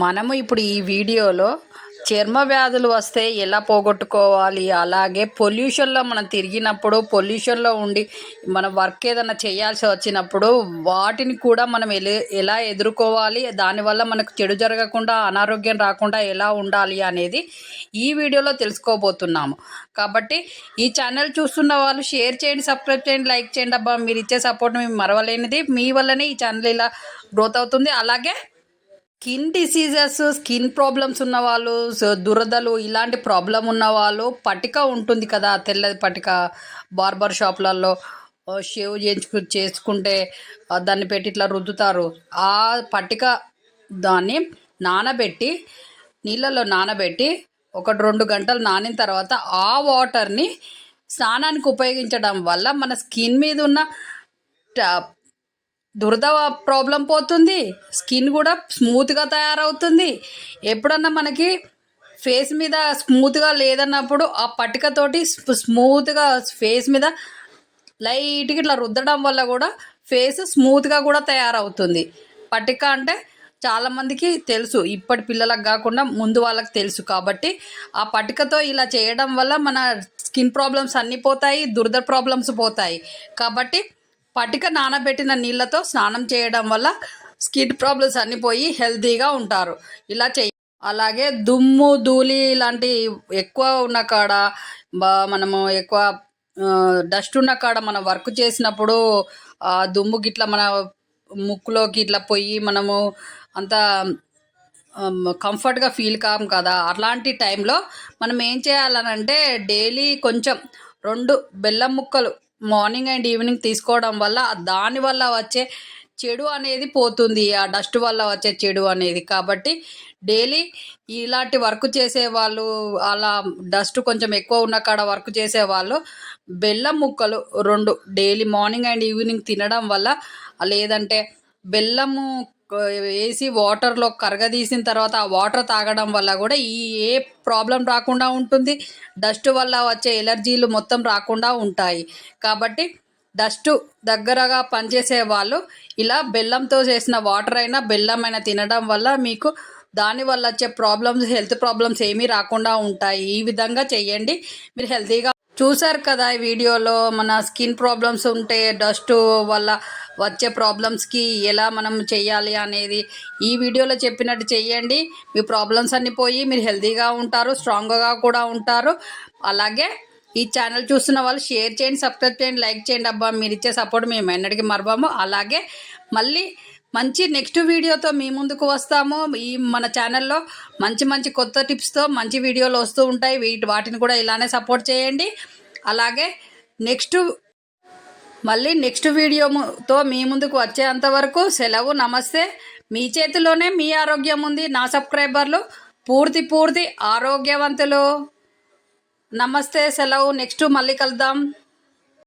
మనము ఇప్పుడు ఈ వీడియోలో చర్మ వ్యాధులు వస్తే ఎలా పోగొట్టుకోవాలి, అలాగే పొల్యూషన్లో మనం తిరిగినప్పుడు పొల్యూషన్లో ఉండి మనం వర్క్ ఏదైనా చేయాల్సి వచ్చినప్పుడు వాటిని కూడా మనం ఎలా ఎదుర్కోవాలి, దానివల్ల మనకు చెడు జరగకుండా అనారోగ్యం రాకుండా ఎలా ఉండాలి అనేది ఈ వీడియోలో తెలుసుకోబోతున్నాము. కాబట్టి ఈ ఛానల్ చూస్తున్న వాళ్ళు షేర్ చేయండి, సబ్స్క్రైబ్ చేయండి, లైక్ చేయండి. అబ్బా, మీరు ఇచ్చే సపోర్ట్ మేము మరవలేనిది. మీ వల్లనే ఈ ఛానల్ ఇలా గ్రోత్ అవుతుంది. అలాగే స్కిన్ డిసీజెస్, స్కిన్ ప్రాబ్లమ్స్ ఉన్నవాళ్ళు, దురదలు ఇలాంటి ప్రాబ్లం ఉన్నవాళ్ళు పటిక ఉంటుంది కదా, తెల్లది పటిక బార్బర్ షాప్లలో షేవ్ చేసుకుంటే దాన్ని పెట్టి ఇట్లా రుద్దుతారు. ఆ పటిక దాన్ని నానబెట్టి నీళ్ళలో నానబెట్టి 1-2 గంటలు నానిన తర్వాత ఆ వాటర్ని స్నానానికి ఉపయోగించడం వల్ల మన స్కిన్ మీద ఉన్న దురద ప్రాబ్లం పోతుంది, స్కిన్ కూడా స్మూత్గా తయారవుతుంది. ఎప్పుడన్నా మనకి ఫేస్ మీద స్మూత్గా లేదన్నప్పుడు ఆ పటికతోటి స్మూత్గా ఫేస్ మీద లైట్గా ఇట్లా రుద్దడం వల్ల కూడా ఫేస్ స్మూత్గా కూడా తయారవుతుంది. పటిక అంటే చాలామందికి తెలుసు, ఇప్పటి పిల్లలకు కాకుండా ముందు వాళ్ళకి తెలుసు. కాబట్టి ఆ పటికతో ఇలా చేయడం వల్ల మన స్కిన్ ప్రాబ్లమ్స్ అన్నీ పోతాయి, దురద ప్రాబ్లమ్స్ పోతాయి. కాబట్టి పటిక నానబెట్టిన నీళ్ళతో స్నానం చేయడం వల్ల స్కిన్ ప్రాబ్లమ్స్ అన్నీ పోయి హెల్తీగా ఉంటారు. ఇలా అలాగే దుమ్ము ధూళి ఇలాంటి ఎక్కువ ఉన్న కాడ, మనము ఎక్కువ డస్ట్ ఉన్న కాడ మనం వర్క్ చేసినప్పుడు దుమ్ము గిట్లా మన ముక్కులోకి ఇట్లా పోయి మనము అంత కంఫర్ట్గా ఫీల్ కాము కదా. అట్లాంటి టైంలో మనం ఏం చేయాలనంటే డైలీ కొంచెం 2 బెల్లం ముక్కలు మార్నింగ్ అండ్ ఈవినింగ్ తీసుకోవడం వల్ల దానివల్ల వచ్చే చెడు అనేది పోతుంది, ఆ డస్ట్ వల్ల వచ్చే చెడు అనేది. కాబట్టి డైలీ ఇలాంటి వర్క్ చేసేవాళ్ళు, అలా డస్ట్ కొంచెం ఎక్కువ ఉన్న కాడ వర్క్ చేసేవాళ్ళు బెల్లం ముక్కలు 2 డైలీ మార్నింగ్ అండ్ ఈవినింగ్ తినడం వల్ల, లేదంటే బెల్లము వేసి వాటర్లో కరగదీసిన తర్వాత ఆ వాటర్ తాగడం వల్ల కూడా ఏ ప్రాబ్లం రాకుండా ఉంటుంది. డస్ట్ వల్ల వచ్చే ఎలర్జీలు మొత్తం రాకుండా ఉంటాయి. కాబట్టి డస్ట్ దగ్గరగా పనిచేసే వాళ్ళు ఇలా బెల్లంతో చేసిన వాటర్ అయినా బెల్లం అయినా తినడం వల్ల మీకు దానివల్ల వచ్చే ప్రాబ్లమ్స్, హెల్త్ ప్రాబ్లమ్స్ ఏమీ రాకుండా ఉంటాయి. ఈ విధంగా చేయండి, మీరు హెల్తీగా. చూసారు కదా ఈ వీడియోలో మన స్కిన్ ప్రాబ్లమ్స్ ఉంటే డస్ట్ వల్ల వచ్చే ప్రాబ్లమ్స్కి ఎలా మనం చేయాలి అనేది ఈ వీడియోలో చెప్పినట్టు చేయండి. మీ ప్రాబ్లమ్స్ అన్నీ పోయి మీరు హెల్తీగా ఉంటారు, స్ట్రాంగ్గా కూడా ఉంటారు. అలాగే ఈ ఛానల్ చూస్తున్న వాళ్ళు షేర్ చేయండి, సబ్స్క్రైబ్ చేయండి, లైక్ చేయండి. అబ్బా, మీరు ఇచ్చే సపోర్ట్ మేము ఎన్నటికీ మరవము. అలాగే మళ్ళీ మంచి నెక్స్ట్ వీడియోతో మీ ముందుకు వస్తాము. ఈ మన ఛానల్లో మంచి మంచి కొత్త టిప్స్తో మంచి వీడియోలు వస్తూ ఉంటాయి. వాటిని కూడా ఇలానే సపోర్ట్ చేయండి. అలాగే మళ్ళీ నెక్స్ట్ వీడియోతో మీ ముందుకు వచ్చేంతవరకు సెలవు. నమస్తే. మీ చేతిలోనే మీ ఆరోగ్యం ఉంది. నా సబ్స్క్రైబర్లు పూర్తి ఆరోగ్యవంతులు. నమస్తే, సెలవు. నెక్స్ట్ మళ్ళీ కలుద్దాం.